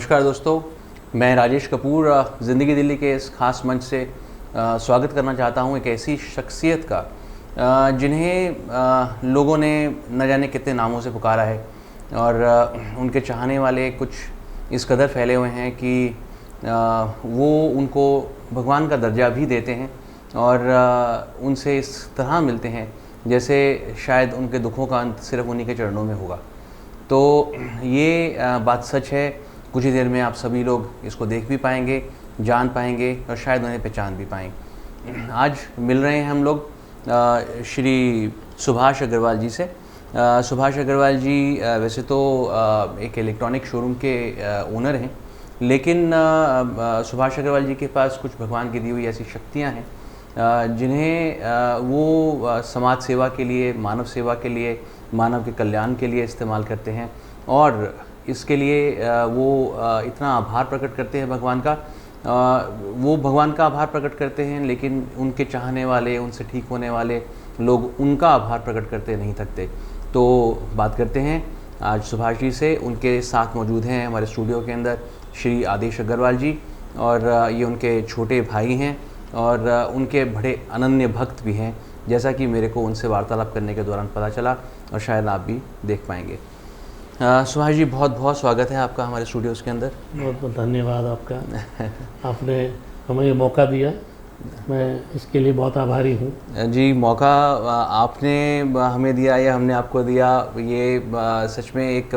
नमस्कार दोस्तों, मैं राजेश कपूर ज़िंदगी दिल्ली के इस खास मंच से स्वागत करना चाहता हूं एक ऐसी शख्सियत का जिन्हें लोगों ने न जाने कितने नामों से पुकारा है और उनके चाहने वाले कुछ इस कदर फैले हुए हैं कि वो उनको भगवान का दर्जा भी देते हैं और उनसे इस तरह मिलते हैं जैसे शायद उनके दुखों का अंत सिर्फ उन्हीं के चरणों में होगा। तो ये बात सच है। कुछ ही देर में आप सभी लोग इसको देख भी पाएंगे, जान पाएंगे और शायद उन्हें पहचान भी पाएंगे। आज मिल रहे हैं हम लोग श्री सुभाष अग्रवाल जी से। सुभाष अग्रवाल जी वैसे तो एक इलेक्ट्रॉनिक शोरूम के ओनर हैं, लेकिन सुभाष अग्रवाल जी के पास कुछ भगवान की दी हुई ऐसी शक्तियाँ हैं जिन्हें वो समाज सेवा के लिए, मानव सेवा के लिए, मानव के कल्याण के लिए इस्तेमाल करते हैं और इसके लिए वो इतना आभार प्रकट करते हैं भगवान का। वो भगवान का आभार प्रकट करते हैं, लेकिन उनके चाहने वाले, उनसे ठीक होने वाले लोग उनका आभार प्रकट करते नहीं थकते। तो बात करते हैं आज सुभाष जी से। उनके साथ मौजूद हैं हमारे स्टूडियो के अंदर श्री आदेश अग्रवाल जी, और ये उनके छोटे भाई हैं और उनके बड़े अनन्य भक्त भी हैं, जैसा कि मेरे को उनसे वार्तालाप करने के दौरान पता चला और शायद आप भी देख पाएंगे। सुभाष जी, बहुत बहुत स्वागत है आपका हमारे स्टूडियोज़ के अंदर। बहुत बहुत धन्यवाद आपका। आपने हमें ये मौका दिया, मैं इसके लिए बहुत आभारी हूँ। जी, मौका आपने हमें दिया या हमने आपको दिया, ये सच में एक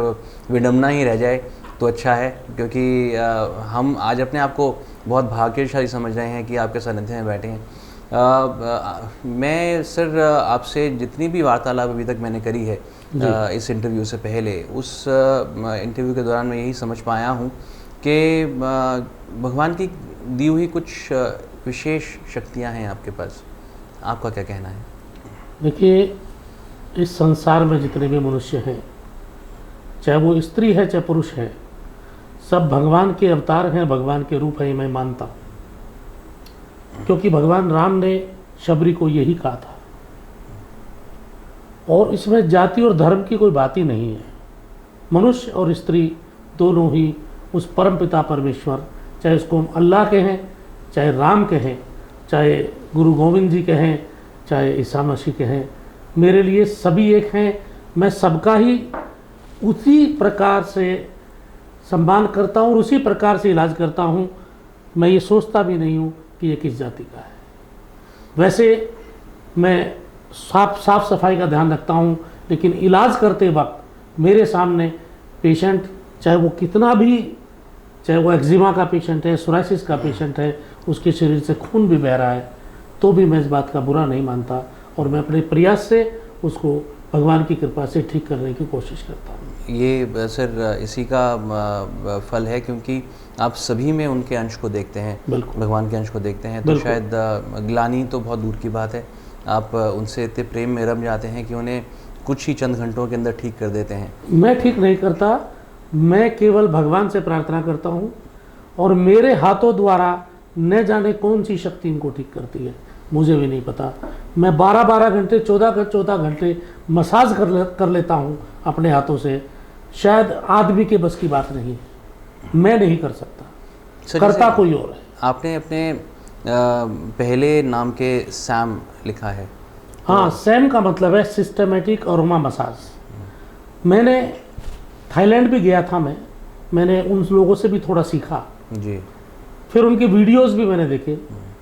विडंबना ही रह जाए तो अच्छा है, क्योंकि हम आज अपने आप को बहुत भाग्यशाली समझ रहे हैं कि आपके सानिध्य में बैठे हैं। मैं सर आपसे जितनी भी वार्तालाप अभी तक मैंने करी है इस इंटरव्यू से पहले, उस इंटरव्यू के दौरान मैं यही समझ पाया हूँ कि भगवान की दी हुई कुछ विशेष शक्तियाँ हैं आपके पास। आपका क्या कहना है? देखिए, इस संसार में जितने भी मनुष्य हैं, चाहे वो स्त्री है चाहे पुरुष है, सब भगवान के अवतार हैं, भगवान के रूप है, मैं मानता हूँ। क्योंकि भगवान राम ने शबरी को यही कहा था, और इसमें जाति और धर्म की कोई बात ही नहीं है। मनुष्य और स्त्री दोनों ही उस परम पिता परमेश्वर, चाहे उसको हम अल्लाह कहें, चाहे राम कहें, चाहे गुरु गोविंद जी कहें, चाहे ईसा मसीह कहें, मेरे लिए सभी एक हैं। मैं सबका ही उसी प्रकार से सम्मान करता हूँ और उसी प्रकार से इलाज करता हूँ। मैं ये सोचता भी नहीं हूँ कि ये किस जाति का है। वैसे मैं साफ सफाई का ध्यान रखता हूँ, लेकिन इलाज करते वक्त मेरे सामने पेशेंट, चाहे वो कितना भी, चाहे वो एक्जिमा का पेशेंट है, सोराइसिस का पेशेंट है, उसके शरीर से खून भी बह रहा है, तो भी मैं इस बात का बुरा नहीं मानता और मैं अपने प्रयास से उसको भगवान की कृपा से ठीक करने की कोशिश करता हूँ। ये सर इसी का फल है, क्योंकि आप सभी में उनके अंश को देखते हैं, भगवान के अंश को देखते हैं। तो शायद ग्लानि तो बहुत दूर की बात है, आप उनसे इतने प्रेम में रम जाते हैं कि उन्हें कुछ ही चंद घंटों के अंदर ठीक कर देते हैं। मैं ठीक नहीं करता, मैं केवल भगवान से प्रार्थना करता हूँ और मेरे हाथों द्वारा न जाने कौन सी शक्ति इनको ठीक करती है, मुझे भी नहीं पता। मैं 12-12 घंटे, 14 घंटे मसाज कर लेता हूँ अपने हाथों से। शायद आदमी के बस की बात नहीं है, मैं नहीं कर सकता, करता कोई और है। आपने अपने पहले नाम के सैम लिखा है। हाँ, सैम का मतलब है सिस्टमेटिक अरोमा मसाज। मैंने थाईलैंड भी गया था, मैंने उन लोगों से भी थोड़ा सीखा जी। फिर उनके वीडियोस भी मैंने देखे,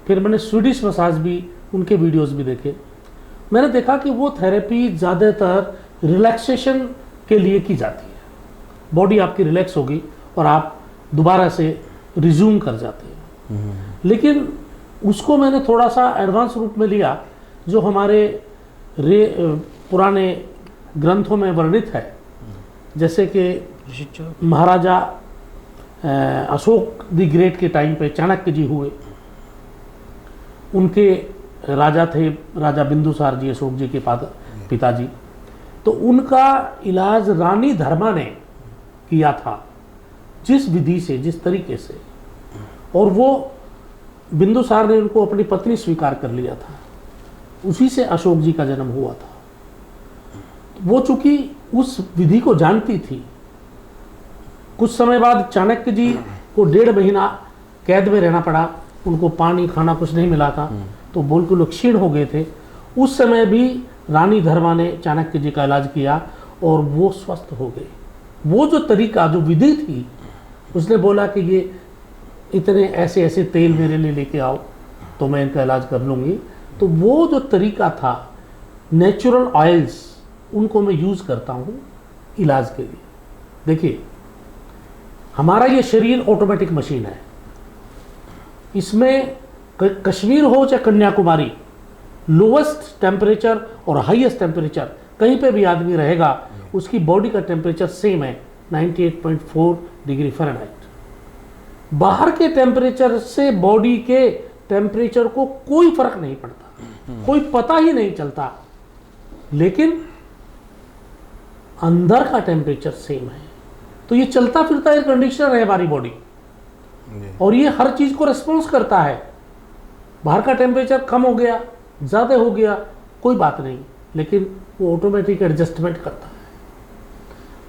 फिर मैंने स्वीडिश मसाज भी, उनके वीडियोस भी देखे। मैंने देखा कि वो थेरेपी ज़्यादातर रिलैक्सेशन के लिए की जाती है। बॉडी आपकी रिलैक्स होगी और आप दोबारा से रिज्यूम कर जाते हैं। लेकिन उसको मैंने थोड़ा सा एडवांस रूप में लिया, जो हमारे पुराने ग्रंथों में वर्णित है। जैसे कि महाराजा अशोक द ग्रेट के टाइम पे चाणक्य जी हुए, उनके राजा थे राजा बिंदुसार जी, अशोक जी के पिताजी। तो उनका इलाज रानी धर्मा ने किया था, जिस विधि से, जिस तरीके से, और वो बिंदुसार ने उनको अपनी पत्नी स्वीकार कर लिया था। उसी से अशोक जी का जन्म हुआ था। वो चूंकि उस विधि को जानती थी, कुछ समय बाद चाणक्य जी को 1.5 महीना कैद में रहना पड़ा, उनको पानी खाना कुछ नहीं मिला था, तो बिल्कुल क्षीण हो गए थे। उस समय भी रानी धर्मा ने चाणक्य जी का इलाज किया और वो स्वस्थ हो गए। वो जो तरीका, जो विधि थी, उसने बोला कि ये इतने ऐसे ऐसे तेल मेरे लिए लेके आओ तो मैं इनका इलाज कर लूँगी। तो वो जो तरीका था, नेचुरल ऑयल्स, उनको मैं यूज़ करता हूँ इलाज के लिए। देखिए, हमारा ये शरीर ऑटोमेटिक मशीन है। इसमें कश्मीर हो चाहे कन्याकुमारी, लोवेस्ट टेम्परेचर और हाईएस्ट टेम्परेचर कहीं पे भी आदमी रहेगा, उसकी बॉडी का टेम्परेचर सेम है, 98.4 डिग्री फ़ारेनहाइट। बाहर के टेम्परेचर से बॉडी के टेम्परेचर को कोई फर्क नहीं पड़ता, कोई पता ही नहीं चलता, लेकिन अंदर का टेम्परेचर सेम है। तो ये चलता फिरता एयर कंडीशनर है हमारी बॉडी, और ये हर चीज को रिस्पॉन्स करता है। बाहर का टेम्परेचर कम हो गया, ज़्यादा हो गया, कोई बात नहीं, लेकिन वो ऑटोमेटिक एडजस्टमेंट करता है।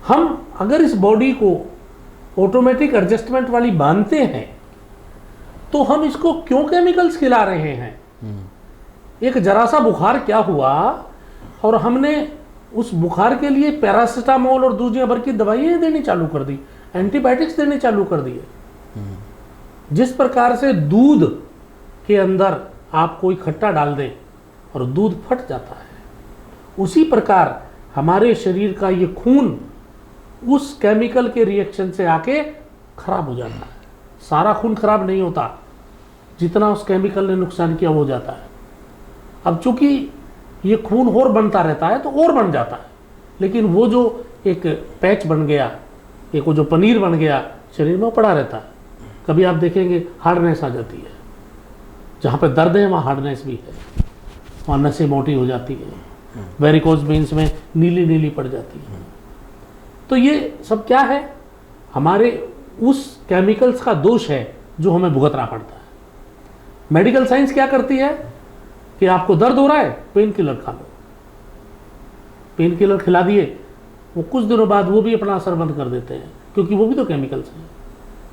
हम अगर इस बॉडी को ऑटोमेटिक एडजस्टमेंट वाली मानते हैं, तो हम इसको क्यों केमिकल्स खिला रहे हैं? एक जरा सा बुखार क्या हुआ और हमने उस बुखार के लिए पैरासीटामोल और दुनिया भर की दवाइयाँ देनी चालू कर दी, एंटीबायोटिक्स देने चालू कर दिए। जिस प्रकार से दूध के अंदर आप कोई खट्टा डाल दें और दूध फट जाता है, उसी प्रकार हमारे शरीर का ये खून उस केमिकल के रिएक्शन से आके खराब हो जाता है। सारा खून खराब नहीं होता, जितना उस केमिकल ने नुकसान किया हो जाता है। अब चूंकि ये खून और बनता रहता है तो और बन जाता है, लेकिन वो जो एक पैच बन गया, एक वो जो पनीर बन गया शरीर में, वो पड़ा रहता है। कभी आप देखेंगे हार्डनेस आ जाती है, जहाँ पे दर्द है वहाँ हार्डनेस भी है, वहाँ नसें मोटी हो जाती है, वेरिकोज वेन्स में नीली नीली पड़ जाती है। तो ये सब क्या है? हमारे उस केमिकल्स का दोष है जो हमें भुगतना पड़ता है। मेडिकल साइंस क्या करती है कि आपको दर्द हो रहा है, पेन किलर खा लो। पेन किलर खिला दिए, वो कुछ दिनों बाद वो भी अपना असर बंद कर देते हैं, क्योंकि वो भी तो केमिकल्स हैं।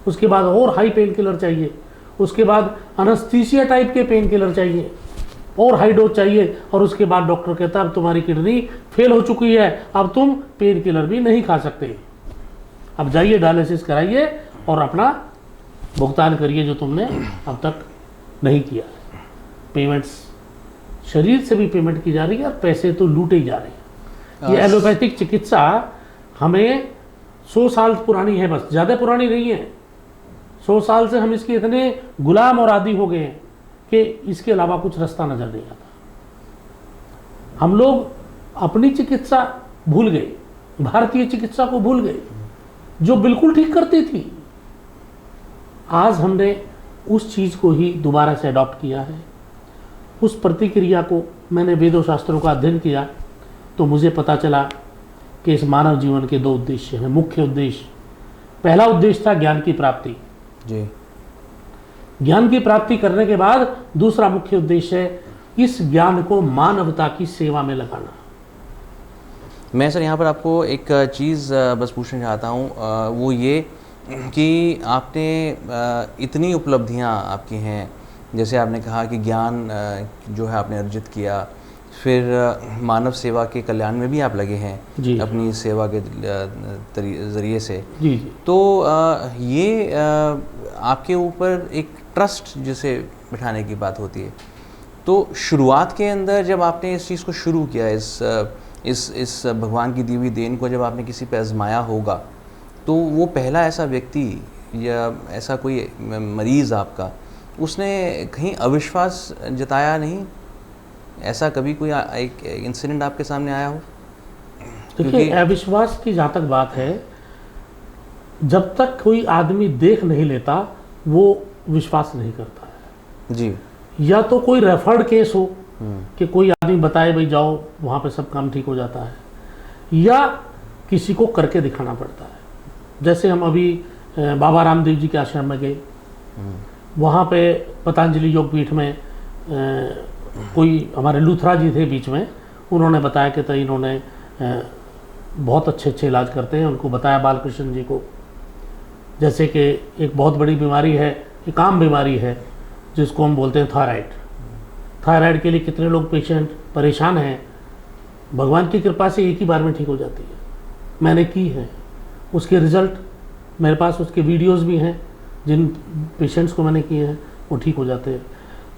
उसके बाद और हाई पेन किलर चाहिए, उसके बाद अनस्थीसिया टाइप के पेन किलर चाहिए, और हाई डोज चाहिए, और उसके बाद डॉक्टर कहता है अब तुम्हारी किडनी फेल हो चुकी है, अब तुम पेन किलर भी नहीं खा सकते, अब जाइए डायलिसिस कराइए और अपना भुगतान करिए जो तुमने अब तक नहीं किया। पेमेंट्स शरीर से भी पेमेंट की जा रही है और पैसे तो लूटे ही जा रहे हैं। ये एलोपैथिक चिकित्सा हमें 100 साल पुरानी है, बस, ज़्यादा पुरानी नहीं है। 100 साल से हम इसके इतने गुलाम और आदी हो गए हैं कि इसके अलावा कुछ रास्ता नजर नहीं आता। हम लोग अपनी चिकित्सा भूल गए, भारतीय चिकित्सा को भूल गए, जो बिल्कुल ठीक करती थी। आज हमने उस चीज़ को ही दोबारा से अडॉप्ट किया है। उस प्रतिक्रिया को मैंने वेदों शास्त्रों का अध्ययन किया तो मुझे पता चला कि इस मानव जीवन के 2 उद्देश्य हैं, मुख्य उद्देश्य। पहला उद्देश्य था ज्ञान की प्राप्ति जी। ज्ञान की प्राप्ति करने के बाद दूसरा मुख्य उद्देश्य है इस ज्ञान को मानवता की सेवा में लगाना। मैं सर यहाँ पर आपको एक चीज़ बस पूछना चाहता हूँ, वो ये कि आपने इतनी उपलब्धियाँ आपकी हैं, जैसे आपने कहा कि ज्ञान जो है आपने अर्जित किया, फिर मानव सेवा के कल्याण में भी आप लगे हैं जी। अपनी सेवा के ज़रिए से। जी जी। तो ये आपके ऊपर एक ट्रस्ट जिसे बिठाने की बात होती है, तो शुरुआत के अंदर जब आपने इस चीज़ को शुरू किया, इस भगवान की दी हुई देन को जब आपने किसी पे आजमाया होगा, तो वो पहला ऐसा व्यक्ति या ऐसा कोई मरीज़ आपका, उसने कहीं अविश्वास जताया नहीं? ऐसा कभी कोई एक इंसिडेंट आपके सामने आया हो? देखिए, अविश्वास की जहाँ तक बात है, जब तक कोई आदमी देख नहीं लेता वो विश्वास नहीं करता है जी। या तो कोई रेफर्ड केस हो कि कोई आदमी बताए भाई जाओ वहाँ पे सब काम ठीक हो जाता है, या किसी को करके दिखाना पड़ता है। जैसे हम अभी बाबा रामदेव जी के आश्रम में गए, वहाँ पे पतंजलि योग पीठ में कोई हमारे लूथरा जी थे बीच में, उन्होंने बताया कि तो इन्होंने बहुत अच्छे इलाज करते हैं, उनको बताया बालकृष्ण जी को, जैसे कि एक बहुत बड़ी बीमारी है, एक आम बीमारी है जिसको हम बोलते हैं थायराइड। थायराइड के लिए कितने लोग पेशेंट परेशान हैं, भगवान की कृपा से एक ही बार में ठीक हो जाती है। मैंने की है, उसके रिज़ल्ट मेरे पास, उसके वीडियोस भी हैं, जिन पेशेंट्स को मैंने किए हैं वो ठीक हो जाते हैं।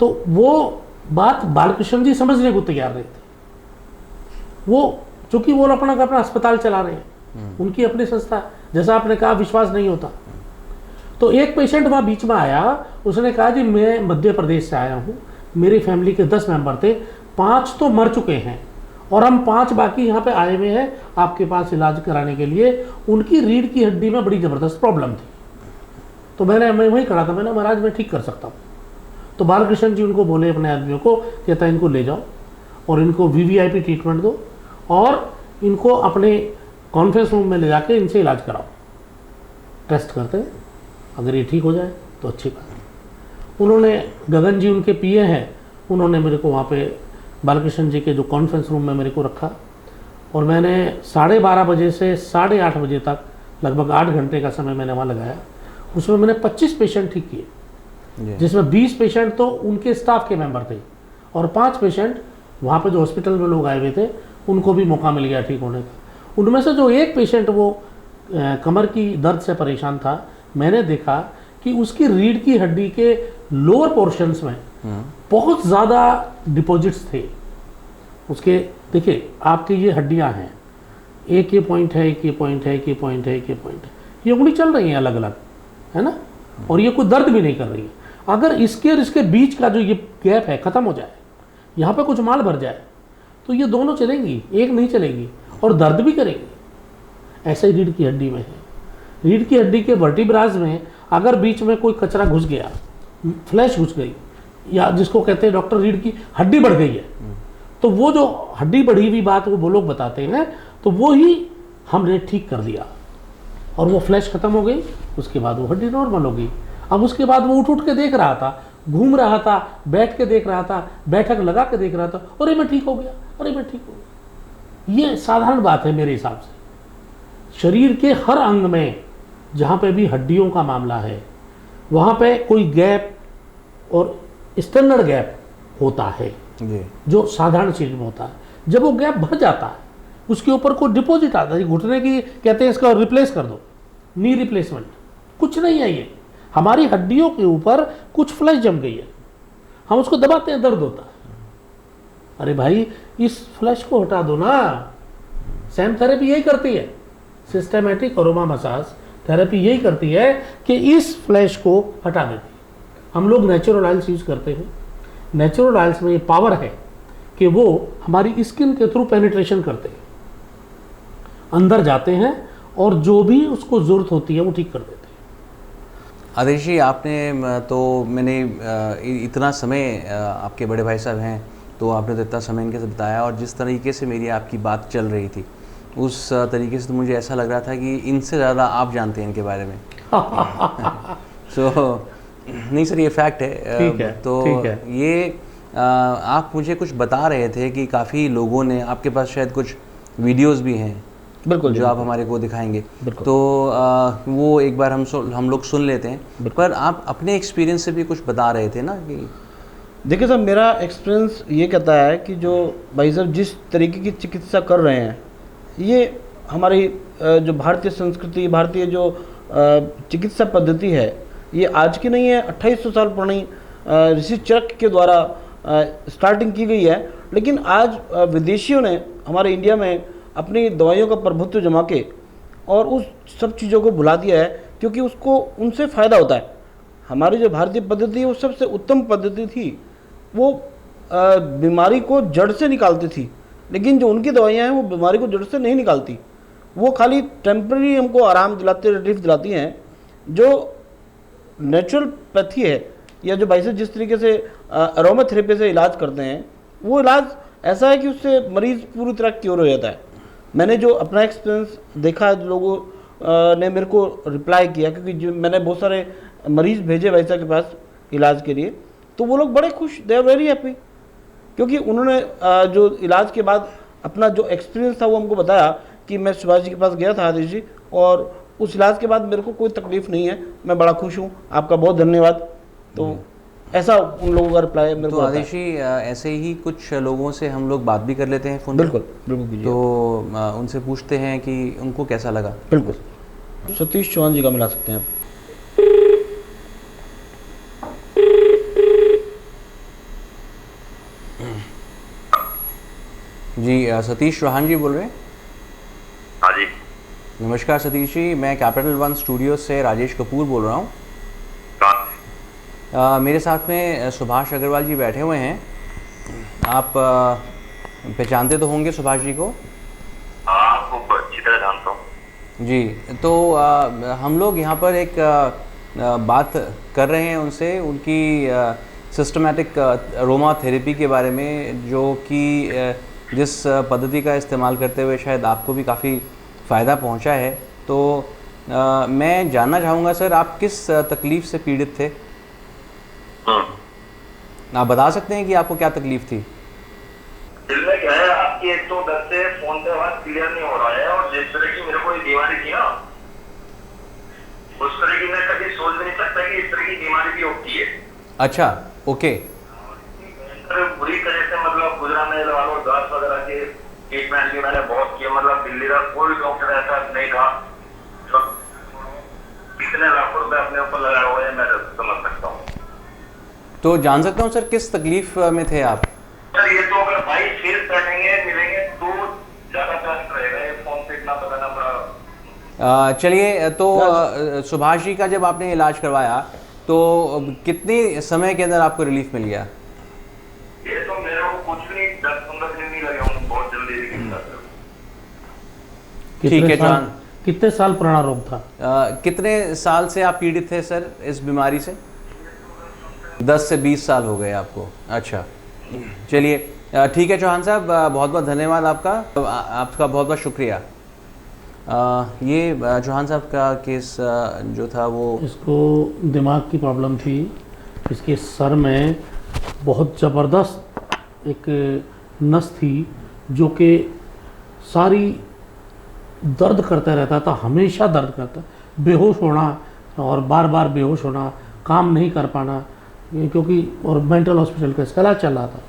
तो वो बात बालकृष्ण जी समझने को तैयार नहीं थे। वो चूँकि वो अपना अपना अस्पताल चला रहे हैं, उनकी अपनी संस्था, जैसा आपने कहा विश्वास नहीं होता। तो एक पेशेंट वहाँ बीच में आया, उसने कहा जी मैं मध्य प्रदेश से आया हूँ, मेरी फैमिली के 10 मेंबर थे, 5 तो मर चुके हैं और हम 5 बाकी यहाँ पे आए हुए हैं आपके पास इलाज कराने के लिए। उनकी रीढ़ की हड्डी में बड़ी ज़बरदस्त प्रॉब्लम थी। तो मैं वहीं खड़ा था, मैंने महाराज मैं ठीक कर सकता हूँ। तो बालकृष्ण जी उनको बोले अपने आदमियों को, कहता इनको ले जाओ और इनको वीवीआईपी ट्रीटमेंट दो और इनको अपने कॉन्फ्रेंस रूम में ले जाके इनसे इलाज कराओ, टेस्ट करते हैं, अगर ये ठीक हो जाए तो अच्छी बात है। उन्होंने, गगन जी उनके पीए हैं, उन्होंने मेरे को वहाँ पे बालकृष्ण जी के जो कॉन्फ्रेंस रूम में मेरे को रखा और मैंने 12:30 बजे से 8:30 बजे तक लगभग 8 घंटे का समय मैंने वहाँ लगाया। उसमें मैंने 25 पेशेंट ठीक किए, जिसमें 20 पेशेंट तो उनके स्टाफ के मेंबर थे और 5 पेशेंट वहाँ पे जो हॉस्पिटल में लोग आए हुए थे उनको भी मौका मिल गया ठीक होने का। उनमें से जो एक पेशेंट वो कमर की दर्द से परेशान था, मैंने देखा कि उसकी रीढ़ की हड्डी के लोअर पोर्शंस में बहुत ज़्यादा डिपॉजिट्स थे उसके। देखिए आपकी ये हड्डियां हैं, एक ये पॉइंट है, एक ये पॉइंट है, एक ये पॉइंट है, एक ये पॉइंट है, ये उंगली चल रही है अलग अलग, है ना, और ये कोई दर्द भी नहीं कर रही है। अगर इसके और इसके बीच का जो ये गैप है ख़त्म हो जाए, यहाँ पे कुछ माल भर जाए, तो ये दोनों चलेंगी, एक नहीं चलेगी और दर्द भी करेगी। ऐसे ही रीढ़ की हड्डी में है। रीढ़ की हड्डी के वर्टिब्राज में अगर बीच में कोई कचरा घुस गया, फ्लैश घुस गई, या जिसको कहते हैं डॉक्टर रीढ़ की हड्डी बढ़ गई है, तो वो जो हड्डी बढ़ी हुई बात वो लोग बताते हैं, तो वो ही हमने ठीक कर दिया और वो फ्लैश खत्म हो गई। उसके बाद वो हड्डी नॉर्मल हो गई। अब उसके बाद वो उठ के देख रहा था, घूम रहा था, बैठ के देख रहा था, बैठक लगा के देख रहा था, अरे मैं ठीक हो गया, अरे मैं ठीक हो गया। ये साधारण बात है मेरे हिसाब से। शरीर के हर अंग में जहाँ पे भी हड्डियों का मामला है, वहाँ पे कोई गैप और स्टैंडर्ड गैप होता है जो साधारण शरीर में होता है। जब वो गैप भर जाता है, उसके ऊपर कोई डिपॉजिट आता है, घुटने की कहते हैं इसका रिप्लेस कर दो, नी रिप्लेसमेंट, कुछ नहीं है। ये हमारी हड्डियों के ऊपर कुछ फ्लैश जम गई है, हम उसको दबाते हैं, दर्द होता है। अरे भाई इस फ्लैश को हटा दो ना। सैम थेरेपी यही करती है, सिस्टेमेटिक अरोमा मसाज थेरेपी यही करती है कि इस फ्लैश को हटा देती है। हम लोग नेचुरल ऑयल्स यूज करते हैं। नेचुरल ऑयल्स में ये पावर है कि वो हमारी स्किन के थ्रू पेनिट्रेशन करते हैं, अंदर जाते हैं और जो भी उसको ज़रूरत होती है वो ठीक कर देते हैं। आदेश जी, आपने तो मैंने इतना समय, आपके बड़े भाई साहब हैं तो आपने तो इतना समय इनके साथ बताया, और जिस तरीके से मेरी आपकी बात चल रही थी उस तरीके से तो मुझे ऐसा लग रहा था कि इनसे ज़्यादा आप जानते हैं इनके बारे में। नहीं सर, ये फैक्ट है। ठीक है, तो ठीक है। ये आप मुझे कुछ बता रहे थे कि काफ़ी लोगों ने, आपके पास शायद कुछ वीडियोस भी हैं बिल्कुल जो आप हमारे को दिखाएंगे, बिल्कुल। तो वो एक बार हम लोग सुन लेते हैं। पर आप अपने एक्सपीरियंस से भी कुछ बता रहे थे ना कि देखिए सर, मेरा एक्सपीरियंस ये कहता है कि जो भाई साहब जिस तरीके की चिकित्सा कर रहे हैं, ये हमारी जो भारतीय संस्कृति, भारतीय जो चिकित्सा पद्धति है, ये आज की नहीं है, 2800 साल पुरानी ऋषि चरक के द्वारा स्टार्टिंग की गई है। लेकिन आज विदेशियों ने हमारे इंडिया में अपनी दवाइयों का प्रभुत्व जमा के और उस सब चीज़ों को भुला दिया है, क्योंकि उसको उनसे फ़ायदा होता है। हमारी जो भारतीय पद्धति है वो सबसे उत्तम पद्धति थी, वो बीमारी को जड़ से निकालती थी। लेकिन जो उनकी दवाइयाँ हैं वो बीमारी को जड़ से नहीं निकालती, वो खाली टेम्पररी हमको आराम दिलाते, रिलीफ दिलाती हैं। जो नेचुरोपैथी है, या जो भाई साहब जिस तरीके से अरोमा थेरेपी से इलाज करते हैं, वो इलाज ऐसा है कि उससे मरीज़ पूरी तरह क्योर हो जाता है। मैंने जो अपना एक्सपीरियंस देखा, लोगों ने मेरे को रिप्लाई किया, क्योंकि जो मैंने बहुत सारे मरीज़ भेजे भाई साहब के पास इलाज के लिए, तो वो लोग बड़े खुश, दे आर वेरी हैप्पी, क्योंकि उन्होंने जो इलाज के बाद अपना जो एक्सपीरियंस था वो हमको बताया कि मैं सुभाष जी के पास गया था, आदेश जी, और उस इलाज के बाद मेरे को कोई तकलीफ नहीं है, मैं बड़ा खुश हूँ। आपका बहुत धन्यवाद। तो ऐसा उन लोगों का रिप्लाई मेरे तो को आता है। आदेश जी ऐसे ही कुछ लोगों से हम लोग बात भी कर लेते हैं फ़ोन बिल्कुल बिल्कुल कीजिए। तो उनसे पूछते हैं कि उनको कैसा लगा। बिल्कुल सतीश चौहान जी का मिला सकते हैं आप। जी सतीश चौहान जी बोल रहे हैं। हाँ जी। नमस्कार सतीश जी, मैं कैपिटल वन स्टूडियो से राजेश कपूर बोल रहा हूँ। कहाँ? मेरे साथ में सुभाष अग्रवाल जी बैठे हुए हैं। आप पहचानते तो होंगे सुभाष जी को। हाँ, खूब अच्छी तरह जानता हूँ। जी, तो हम लोग यहाँ पर एक बात कर रहे हैं उनसे, उनकी सिस्टमैटिक अरोमा थेरेपी के बारे में, जो कि जिस पद्धति का इस्तेमाल करते हुए शायद आपको भी काफ़ी फ़ायदा पहुँचा है। तो मैं जानना चाहूँगा सर, आप किस तकलीफ़ से पीड़ित थे? आप बता सकते हैं कि आपको क्या तकलीफ़ थी? दिल में क्या है आपकी, एक तो दर्द से फोन पे आवाज क्लियर नहीं हो रहा है, और जिस तरह की मेरे को ये बीमारी थी ना, उस तरह की मैं कभी सोच भी नहीं सकता कि इस तरह की बीमारी भी होती है। अच्छा, ओके। बुरी तरह से मतलब गुजरा में लगा लो, दर्द वगैरह के ट्रीटमेंट भी मैंने बहुत किया। मतलब दिल्ली का कोई डॉक्टर ऐसा नहीं था जो कितने लाखों रुपए अपने ऊपर लगाए हुए हैं, मैं समझ सकता हूँ। तो जान सकता हूँ सर, किस तकलीफ़ में थे आप? सर ये तो अगर भाई फेस बैठेंगे मिलेंगे तो ज्यादा बेस्ट रहेगा, ये फोन पे इतना बताना पड़ा। चलिए, तो सुभाष जी का जब आपने इलाज करवाया तो कितने समय के अंदर आपको रिलीफ मिल गया? ये तो मेरे को कुछ भी नहीं, 10-15 दिन नहीं लगे होंगे, बहुत जल्दी रिलीफ था। ठीक है जान। कितने साल पुराना रोग था? कितने साल से आप पीड़ित थे सर इस बीमारी से? 10 से 20 साल हो गए आपको। अच्छा, चलिए ठीक है चौहान साहब, बहुत बहुत धन्यवाद आपका। आपका बहुत बहुत शुक्रिया। ये चौहान साहब का केस जो था वो, इसको दिमाग की प्रॉब्लम थी। इसके सर में बहुत ज़बरदस्त एक नस थी जो कि सारी दर्द करता रहता था, हमेशा दर्द करता, बेहोश होना और बार बार बेहोश होना, काम नहीं कर पाना, क्योंकि और मेंटल हॉस्पिटल का इसका इलाज चल रहा था।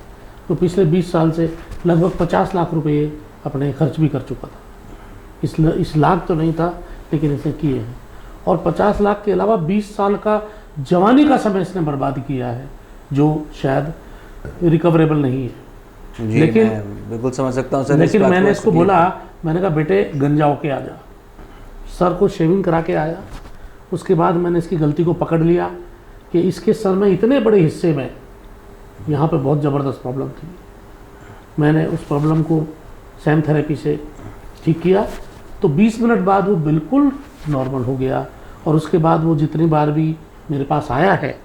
तो पिछले 20 साल से लगभग 50 लाख रुपए अपने खर्च भी कर चुका था। इस लाख तो नहीं था, लेकिन इसने किए हैं। और 50 लाख के अलावा 20 साल का जवानी का समय इसने बर्बाद किया है, जो शायद रिकवरेबल नहीं है। जी लेकिन मैं बिल्कुल समझ सकता हूँ सर। लेकिन मैंने इसको बोला, मैंने कहा बेटे गंजा होके आ जा। सर को शेविंग करा के आया। उसके बाद मैंने इसकी गलती को पकड़ लिया कि इसके सर में इतने बड़े हिस्से में यहाँ पे बहुत ज़बरदस्त प्रॉब्लम थी। मैंने उस प्रॉब्लम को सैम थेरेपी से ठीक किया, तो 20 मिनट बाद वो बिल्कुल नॉर्मल हो गया। और उसके बाद वो जितनी बार भी मेरे पास आया है,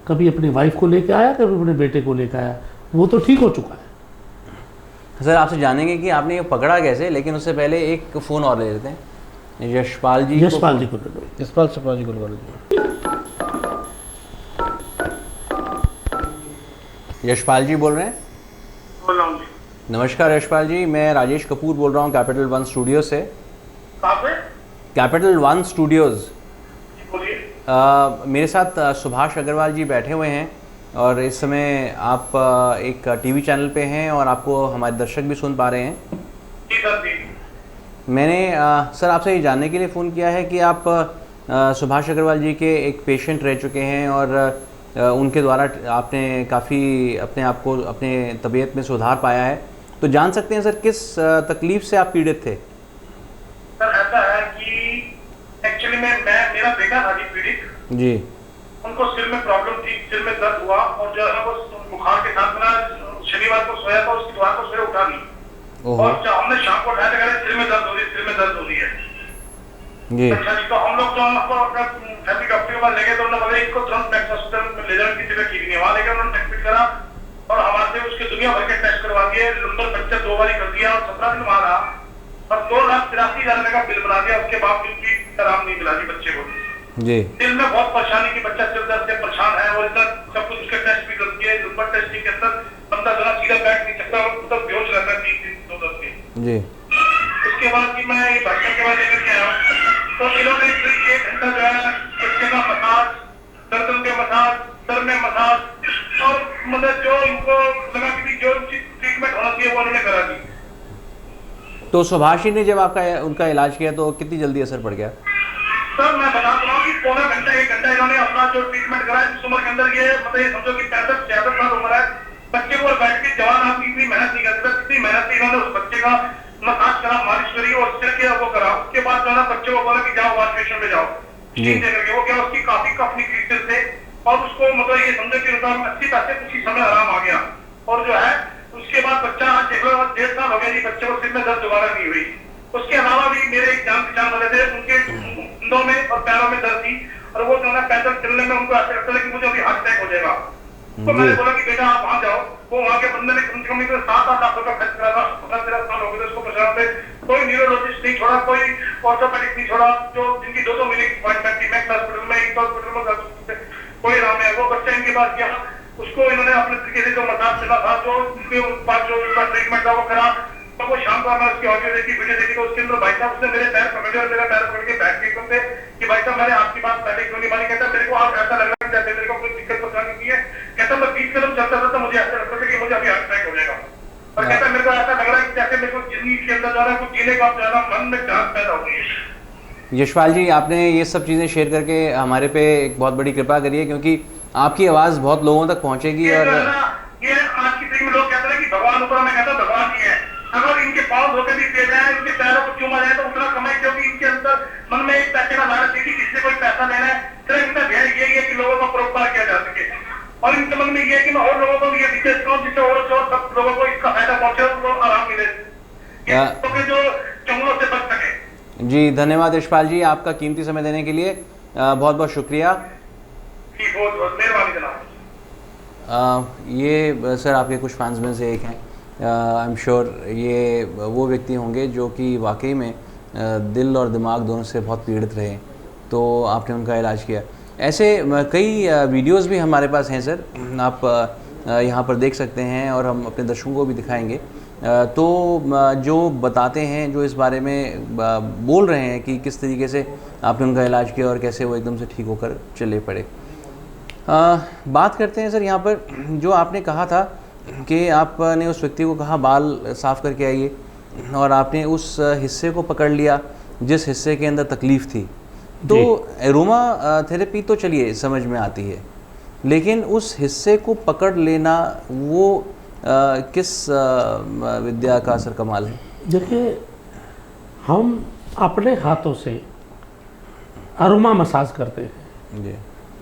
कभी अपनी वाइफ को लेकर आया, कभी अपने बेटे को लेकर आया, वो तो ठीक हो चुका है। सर आपसे जानेंगे कि आपने ये पकड़ा कैसे, लेकिन उससे पहले एक फ़ोन और ले लेते हैं। यशपाल जी को यशपाल जी को दे दो। यशपाल जी को लगा लीजिए। यशपाल जी बोल रहे हैं। बोल रहा हूँ जी। नमस्कार यशपाल जी, मैं राजेश कपूर बोल रहा हूँ कैपिटल वन स्टूडियो से। कहाँ पे? Capital one Studios. बोलिए। मेरे साथ सुभाष अग्रवाल जी बैठे हुए हैं, और इस समय आप एक टीवी चैनल पे हैं और आपको हमारे दर्शक भी सुन पा रहे हैं। जी सर जी। मैंने सर आपसे ये जानने के लिए फ़ोन किया है कि आप सुभाष अग्रवाल जी के एक पेशेंट रह चुके हैं, और उनके द्वारा आपने काफ़ी अपने आप को, अपने तबीयत में सुधार पाया है। तो जान सकते हैं सर किस तकलीफ़ से आप पीड़ित थे? सर ऐसा है कि एक्चुअली में मेरा बेटा था जी पीड़ित। जी। उनको सिर में प्रॉब्लम थी, सिर में दर्द हुआ, और जो है वो बुखार के साथ मेरा शनिवार को सोया था, उसकी दवा को सवेरे उठा ली, और जब हमने शाम को उठाया तो सिर में दर्द हो रही है, सिर में दर्द हो रही है जी। अच्छा जी। तो हम लोग जो आपको अपना फैमिली डॉक्टर के पास ले गए, तो उन्होंने बोला इसको तुरंत मैक्स हॉस्पिटल में ले जाओ, किसी का ठीक नहीं है। वहाँ लेकर उन्होंने एडमिट करा, और हमारे उसके दुनिया भर के टेस्ट करवा दिए, लंबर पंचर 2 बार कर दिया, और 17 दिन वहाँ रहा, और 2,83,000 का बिल बना दिया। उसके बाद भी आराम नहीं मिला जी बच्चे को। जी। दिल में बहुत परेशानी की, बच्चा सिर दर्द से परेशान है, और इधर सब कुछ उसके टेस्ट भी कर दिए, लंबर टेस्टिंग के अंदर बंदा जरा सीधा बैठ नहीं सकता, और उधर बेहोश रहता है 3 दिन 2 दिन के। जी। उसके बाद कि मैं ये डॉक्टर के पास लेकर के आया, तो इन्होंने सिर्फ 1 घंटा जो है बच्चे का मसाज, गर्दन के मसाज, सर में मसाज और मतलब जो इनको लगा कि जो ट्रीटमेंट होना चाहिए वो उन्होंने करा दी। तो सुभाषी ने जब आपका उनका इलाज किया तो कितनी जल्दी असर पड़ गया? सर मैं बता रहा हूँ कि पौना घंटा 1 घंटा इन्होंने अपना जो ट्रीटमेंट करा इस उम्र के अंदर, ये मतलब ये समझो कि 65-66 साल उम्र है बच्चे को, बैठ के जवान आदमी इतनी मेहनत नहीं करते, इतनी मेहनत से इन्होंने उस बच्चे का मसाज करा, मालिश करी और सिर के वो करा। उसके बाद जो है ना बच्चे को बोला कि जाओ वॉश बेसिन में जाओ, स्टीम दे करके वो क्या उसकी काफी कफनी क्रीचर थे और उसको मतलब ये समझो कि उनका 80 पैसे कुछ ही समय आराम आ गया। और जो है उसके बाद बच्चा आज देख लो 1.5 साल हो गया जी, बच्चे को सिर में दर्द दोबारा नहीं हुई। उसके अलावा भी मेरे एक जान पहचान वाले थे, उनके कंधों में और पैरों में दर्द थी और वो जो है पैदल चलने में उनको ऐसा लगता था कि मुझे अभी हार्ट अटैक हो जाएगा। तो मैंने बोला कि बेटा आप वहां जाओ। वो वहां के बंदे ने कम से कम 7-8 लाख रुपया खर्च करा था। 13 साल हो गए उसको परेशान थे, कोई न्यूरोलॉजिस्ट नहीं छोड़ा, कोई ऑर्थोपेडिक नहीं छोड़ा, जो जिनकी 2-2 महीने की अपॉइंटमेंट थी मैक्स हॉस्पिटल में, एक हॉस्पिटल में कोई आराम है। वो बच्चा इनके पास गया, उसको इन्होंने अपने तरीके से जो मसाज चला था, जो उनके पास जो उनका ट्रीटमेंट था वो करा। तो वो शाम को मैं उसकी ऑडियो देखी, वीडियो देखी, तो उसके अंदर भाई साहब उसने मेरे पैर पकड़े और मेरा पैर पकड़ के बैठ के एकदम से कि भाई साहब मैंने आपकी बात पहले क्यों नहीं मानी। कहता मेरे को आप ऐसा लग रहा है जैसे मेरे को कोई दिक्कत परेशानी नहीं है। कहता मैं 20 कदम चलता था तो मुझे ऐसा लगता था कि मुझे अभी हार्ट अटैक हो जाएगा। और कहता मेरे को ऐसा लग रहा है कि जैसे मेरे को जिंदगी के अंदर जो है कुछ जीने का जो है मन में चाहत पैदा हो गई है। यशपाल जी, आपने ये सब चीज़ें शेयर करके हमारे पे एक बहुत बड़ी कृपा करी है, क्योंकि आपकी आवाज़ बहुत लोगों तक पहुंचेगी। और ये आज की तारीख में लोग कहते हैं कि भगवान ऊपर, मैं कहता हूं भगवान नहीं है। अगर इनके पाँव धोके भी दे जाए, इनके पैरों को चूमा जाए तो उतना कमाई, क्योंकि इनके अंदर मन में एक पैसे का लालच है कि किससे कोई पैसा लेना है। सिर्फ इनका ध्येय यही है कि लोगों का परोपकार किया जा सके और इनके मन में ये है कि मैं और लोगों को भी ये विशेष करूं जिससे और सब लोगों को इसका फायदा पहुंचे और उनको आराम मिले, जो जंगलों से बच सके। जी धन्यवाद यशपाल जी, आपका कीमती समय देने के लिए बहुत बहुत शुक्रिया। जी बहुत बहुत मेहरबानी जनाब। ये सर आपके कुछ फैंस में से एक हैं। आई एम श्योर ये वो व्यक्ति होंगे जो कि वाकई में दिल और दिमाग दोनों से बहुत पीड़ित रहे, तो आपने उनका इलाज किया। ऐसे कई वीडियोस भी हमारे पास हैं सर, आप यहाँ पर देख सकते हैं और हम अपने दर्शकों को भी दिखाएंगे। तो जो बताते हैं, जो इस बारे में बोल रहे हैं कि किस तरीके से आपने उनका इलाज किया और कैसे वो एकदम से ठीक होकर चले पड़े। बात करते हैं सर यहाँ पर, जो आपने कहा था कि आपने उस व्यक्ति को कहा बाल साफ़ करके आइए और आपने उस हिस्से को पकड़ लिया जिस हिस्से के अंदर तकलीफ़ थी। तो एरोमा थेरेपी तो चलिए समझ में आती है, लेकिन उस हिस्से को पकड़ लेना वो किस विद्या का असर कमाल है? देखिए, हम अपने हाथों से अरोमा मसाज करते हैं जी।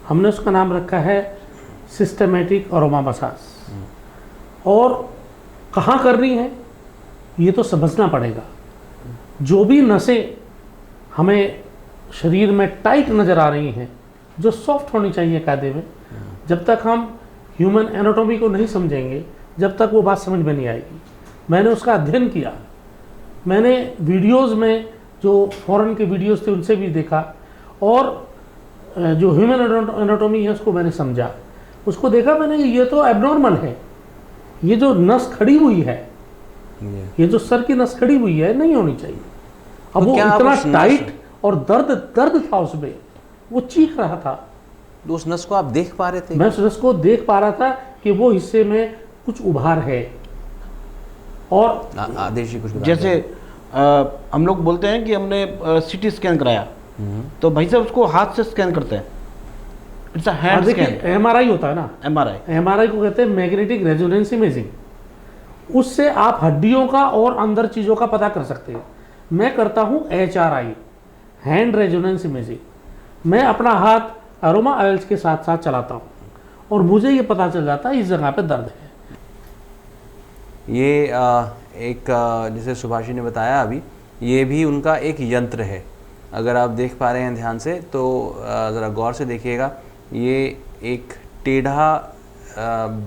हमने उसका नाम रखा है सिस्टमेटिक अरोमा मसाज। और कहाँ करनी है ये तो समझना पड़ेगा। जो भी नसें हमें शरीर में टाइट नज़र आ रही हैं, जो सॉफ्ट होनी चाहिए कायदे में, जब तक हम ह्यूमन एनाटॉमी को नहीं समझेंगे, जब तक वो बात समझ में नहीं आएगी। मैंने उसका अध्ययन किया, मैंने वीडियोस में जो फॉरेन के वीडियोस थे उनसे भी देखा, और जो ह्यूमन एनाटॉमी है उसको मैंने समझा, उसको देखा मैंने, ये तो एबनॉर्मल है। ये जो नस खड़ी हुई है, ये जो सर की नस खड़ी हुई है, नहीं होनी चाहिए। अब तो वो क्या इतना उस टाइट और दर्द था उसमें, वो चीख रहा था। तो उस नस को आप देख पा रहे थे? मैं उस नस को देख पा रहा था कि वो हिस्से में कुछ उभार है। और आदेश जी कुछ बता जैसे हम लोग बोलते हैं कि हमने सीटी स्कैन कराया, तो भाई साहब उसको हाथ से स्कैन करते हैं। It's a hand scan. MRI होता है ना, एमआरआई को कहते हैं मैग्नेटिक रेजोनेंस इमेजिंग। उससे आप हड्डियों का और अंदर चीज़ों का पता कर सकते हैं। मैं करता हूँ HRI, हैंड रेजोनेंस इमेजिंग। मैं अपना हाथ अरोमा ऑयल्स के साथ साथ चलाता हूँ और मुझे ये पता चल जाता है इस जगह पे दर्द है। ये एक जैसे सुभाषी ने बताया अभी, ये भी उनका एक यंत्र है। अगर आप देख पा रहे हैं ध्यान से तो ज़रा गौर से देखिएगा। ये एक टेढ़ा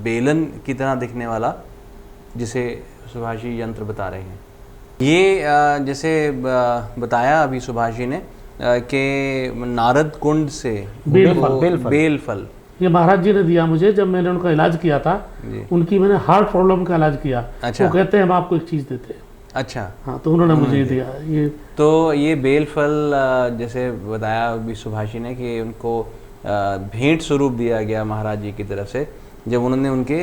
बेलन की तरह दिखने वाला, जिसे सुभाषी यंत्र बता रहे हैं। ये जैसे बताया अभी सुभाषी ने कि नारद कुंड से बेल फल ये महाराज जी ने दिया मुझे जब मैंने उनका इलाज किया था। उनकी मैंने हार्ट प्रॉब्लम का इलाज किया। अच्छा। वो कहते हैं हम आपको एक चीज़ देते हैं। अच्छा, हाँ, तो उन्होंने मुझे दिया ये। तो ये बेल फल जैसे बताया अभी सुभाषी ने कि उनको भेंट स्वरूप दिया गया महाराज जी की तरफ से जब उन्होंने उनके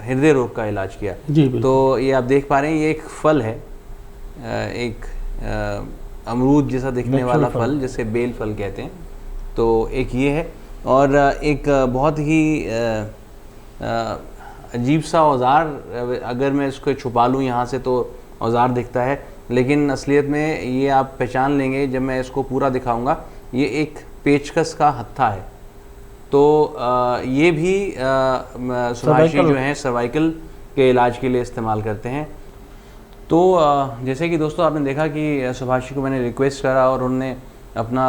हृदय रोग का इलाज किया। जी बिल्कुल। तो ये आप देख पा रहे हैं, ये एक फल है, एक अमरूद जैसा दिखने वाला फल जिसे बेल फल कहते हैं। तो एक ये है, और एक बहुत ही अजीब सा औज़ार, अगर मैं इसको छुपा लूँ यहाँ से तो औज़ार दिखता है, लेकिन असलियत में ये आप पहचान लेंगे जब मैं इसको पूरा दिखाऊंगा। ये एक पेचकस का हत्था है। तो ये भी सुभाषी जो हैं सर्वाइकल के इलाज के लिए इस्तेमाल करते हैं। तो जैसे कि दोस्तों आपने देखा कि सुभाषी को मैंने रिक्वेस्ट करा और उन्होंने अपना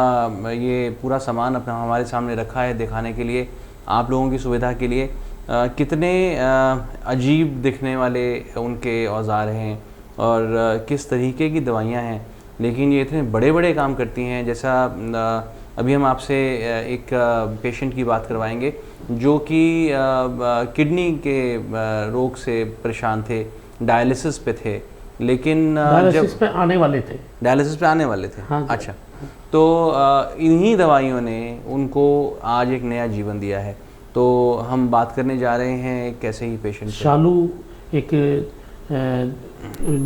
ये पूरा सामान अपना हमारे सामने रखा है दिखाने के लिए, आप लोगों की सुविधा के लिए। कितने अजीब दिखने वाले उनके औज़ार हैं और किस तरीके की दवाइयाँ हैं, लेकिन ये इतने बड़े बड़े काम करती हैं। जैसा अभी हम आपसे एक पेशेंट की बात करवाएंगे जो कि किडनी के रोग से परेशान थे, डायलिसिस पे थे, लेकिन डायलिसिस पे आने वाले थे। डायलिसिस पे आने वाले थे। हाँ, अच्छा, तो इन्हीं दवाइयों ने उनको आज एक नया जीवन दिया है। तो हम बात करने जा रहे हैं एक ऐसे ही पेशेंट से। शालू एक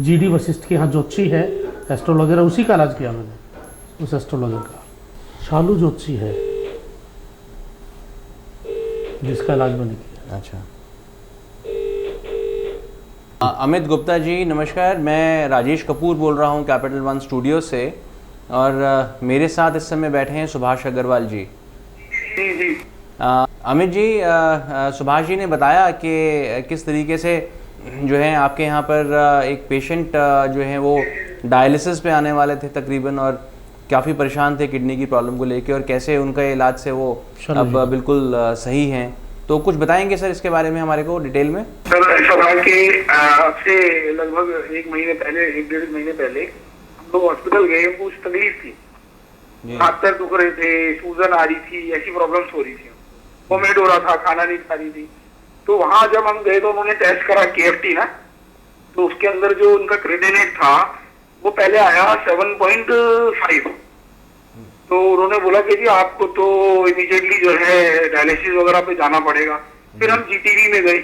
जीडी वशिष्ठ के यहाँ ज्योतिषी है, एस्ट्रोलॉजर है, उसी का इलाज किया मैंने, उस एस्ट्रोलॉजर का। शालू ज्योतिषी है जिसका इलाज मैंने किया। अच्छा, अमित गुप्ता जी नमस्कार, मैं राजेश कपूर बोल रहा हूँ कैपिटल वन स्टूडियो से, और मेरे साथ इस समय बैठे हैं सुभाष अग्रवाल जी। अमित जी, सुभाष जी ने बताया कि किस तरीके से जो है आपके यहाँ पर एक पेशेंट जो है वो डायलिसिस पे आने वाले थे तकरीबन, और काफ़ी परेशान थे किडनी की प्रॉब्लम को लेके, और कैसे उनका इलाज से वो अब बिल्कुल सही हैं। तो कुछ बताएंगे सर इसके बारे में हमारे को डिटेल में? सर ऐसा था कि आज से लगभग 1 महीने पहले, 1-1.5 महीने पहले हम लोग हॉस्पिटल गए, हमको कुछ तकलीफ थी, हाथ पैर दुख रहे थे, सूजन आ रही थी, ऐसी प्रॉब्लम्स हो रही थी, वोमिट हो रहा था, खाना नहीं खा रही थी। तो वहां जब हम गए तो उन्होंने टेस्ट करा KFT ना, तो उसके अंदर जो उनका क्रेडिनेट था वो पहले आया 7.5। तो उन्होंने बोला कि जी आपको तो इमीडिएटली जो है डायलिसिस वगैरह पे जाना पड़ेगा। फिर हम GTV में गए।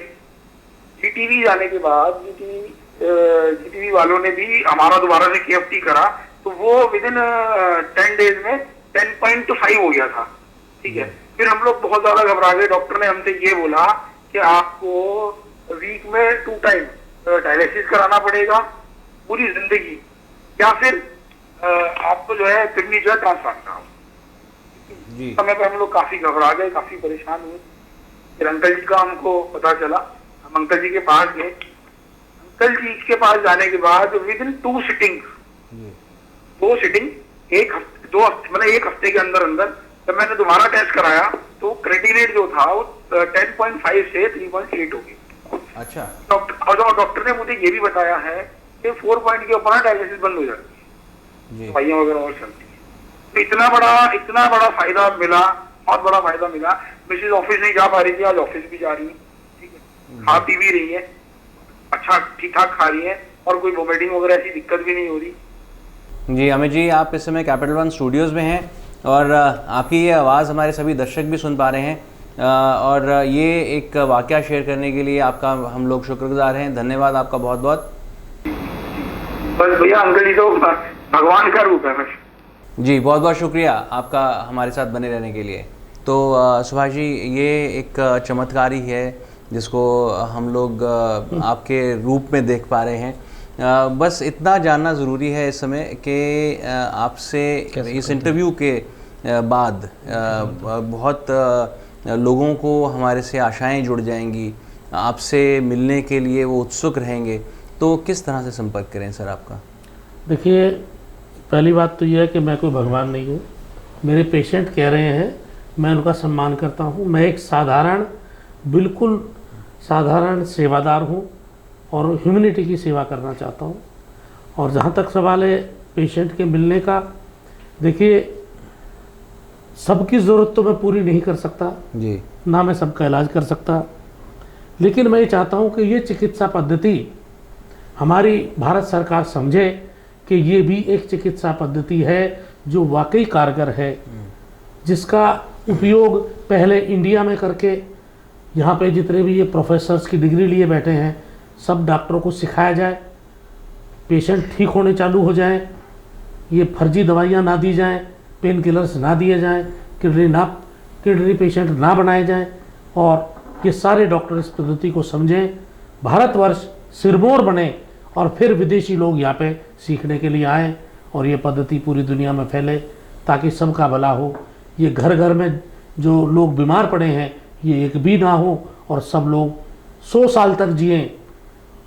GTV जाने के बाद GTV वालों ने भी हमारा दोबारा से KFT करा, तो वो विदिन 10 डेज में 10.5 हो गया था। ठीक है, फिर हम लोग बहुत ज्यादा घबरा गए। डॉक्टर ने हमसे ये बोला कि आपको वीक में 2 टाइम डायलिसिस कराना पड़ेगा पूरी जिंदगी, या फिर आपको जो है किडनी जो है ट्रांसप्लांट कराओ। समय पे हम लोग काफी घबरा गए, काफी परेशान हुए। फिर अंकल जी का हमको पता चला, हम अंकल जी के पास गए। अंकल जी के पास जाने के बाद विदिन 2 सिटिंग, 2 सिटिंग, 1 हफ्ते के अंदर अंदर जब मैंने दोबारा टेस्ट कराया तो क्रेडिनेट जो था वो 10.5 से 3.8 हो गई। अच्छा, डॉक्टर ने मुझे ये भी बताया है कि 4 पॉइंट के ऊपर डायलिसिस बंद हो जाती है, दवाइयाँ वगैरह और चलती है। तो इतना बड़ा फायदा मिला, बहुत बड़ा फायदा मिला। मिसेज ऑफिस नहीं जा पा रही थी, आज ऑफिस भी जा रही है, ठीक है, खा पी भी रही है, अच्छा ठीक ठाक खा रही है, और कोई वोमिटिंग वगैरह ऐसी दिक्कत भी नहीं हो रही। जी अमित जी, आप इस समय कैपिटल वन स्टूडियोज़ में हैं और आपकी ये आवाज़ हमारे सभी दर्शक भी सुन पा रहे हैं, और ये एक वाकया शेयर करने के लिए आपका हम लोग शुक्रगुजार हैं। धन्यवाद आपका बहुत बहुत। बस भैया, अंकल जी तो भगवान का रूप है बस। जी बहुत बहुत शुक्रिया आपका हमारे साथ बने रहने के लिए। तो सुभाष जी, ये एक चमत्कार ही है जिसको हम लोग आपके रूप में देख पा रहे हैं। बस इतना जानना ज़रूरी है इस समय कि आपसे इस इंटरव्यू के बाद बहुत लोगों को हमारे से आशाएं जुड़ जाएंगी, आपसे मिलने के लिए वो उत्सुक रहेंगे। तो किस तरह से संपर्क करें सर आपका? देखिए, पहली बात तो यह है कि मैं कोई भगवान नहीं हूँ। मेरे पेशेंट कह रहे हैं, मैं उनका सम्मान करता हूँ। मैं एक साधारण, बिल्कुल साधारण सेवादार हूँ और ह्यूमैनिटी की सेवा करना चाहता हूँ। और जहाँ तक सवाल है पेशेंट के मिलने का, देखिए सबकी ज़रूरत तो मैं पूरी नहीं कर सकता जी, ना मैं सबका इलाज कर सकता, लेकिन मैं ये चाहता हूँ कि ये चिकित्सा पद्धति हमारी भारत सरकार समझे कि ये भी एक चिकित्सा पद्धति है जो वाकई कारगर है, जिसका उपयोग पहले इंडिया में करके यहाँ पे जितने भी ये प्रोफेसर्स की डिग्री लिए बैठे हैं सब डॉक्टरों को सिखाया जाए, पेशेंट ठीक होने चालू हो जाएं, ये फर्जी दवाइयाँ ना दी जाएं, पेन किलर्स ना दिए जाएं, किडनी पेशेंट ना बनाए जाएं, और ये सारे डॉक्टर इस पद्धति को समझें, भारतवर्ष सिरमौर बने और फिर विदेशी लोग यहाँ पे सीखने के लिए आएँ और ये पद्धति पूरी दुनिया में फैले ताकि सबका भला हो। ये घर घर में जो लोग बीमार पड़े हैं ये एक भी ना हो और सब लोग 100 साल तक जिएं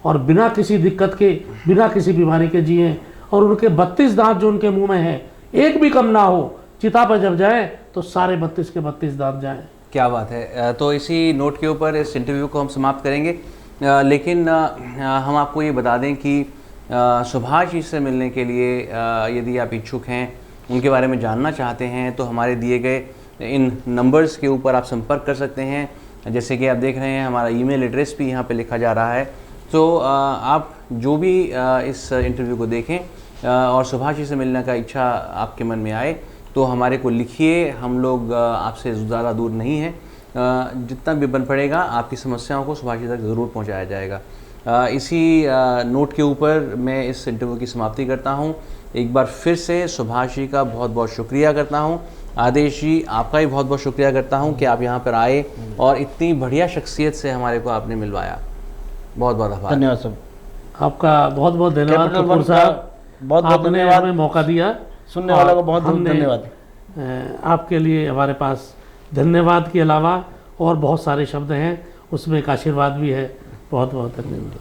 और बिना किसी दिक्कत के, बिना किसी बीमारी के जिएं, और उनके 32 दांत जो उनके मुंह में हैं एक भी कम ना हो। चिता पर जब जाएं तो सारे 32 के 32 दांत जाएं। क्या बात है। तो इसी नोट के ऊपर इस इंटरव्यू को हम समाप्त करेंगे, लेकिन हम आपको ये बता दें कि सुभाष जी से मिलने के लिए यदि आप इच्छुक हैं, उनके बारे में जानना चाहते हैं, तो हमारे दिए गए इन नंबर्स के ऊपर आप संपर्क कर सकते हैं। जैसे कि आप देख रहे हैं हमारा ईमेल एड्रेस भी यहाँ पे लिखा जा रहा है। तो आप जो भी इस इंटरव्यू को देखें और सुभाष जी से मिलने का इच्छा आपके मन में आए तो हमारे को लिखिए। हम लोग आपसे ज़्यादा दूर नहीं हैं, जितना भी बन पड़ेगा आपकी समस्याओं को सुभाष जी तक ज़रूर पहुँचाया जाएगा। इसी नोट के ऊपर मैं इस इंटरव्यू की समाप्ति करता हूँ। एक बार फिर से सुभाष जी का बहुत बहुत शुक्रिया करता हूँ। आदेश जी, आपका भी बहुत बहुत शुक्रिया करता हूँ कि आप यहाँ पर आए और इतनी बढ़िया शख्सियत से हमारे को आपने मिलवाया। बहुत बहुत आभार। धन्यवाद सब आपका, बहुत बहुत धन्यवाद कपूर साहब, बहुत बहुत आपने धन्यवाद। हमें मौका दिया। सुनने वालों को बहुत बहुत हमने, धन्यवाद। आपके लिए हमारे पास धन्यवाद के अलावा और बहुत सारे शब्द हैं, उसमें एक आशीर्वाद भी है। बहुत बहुत धन्यवाद।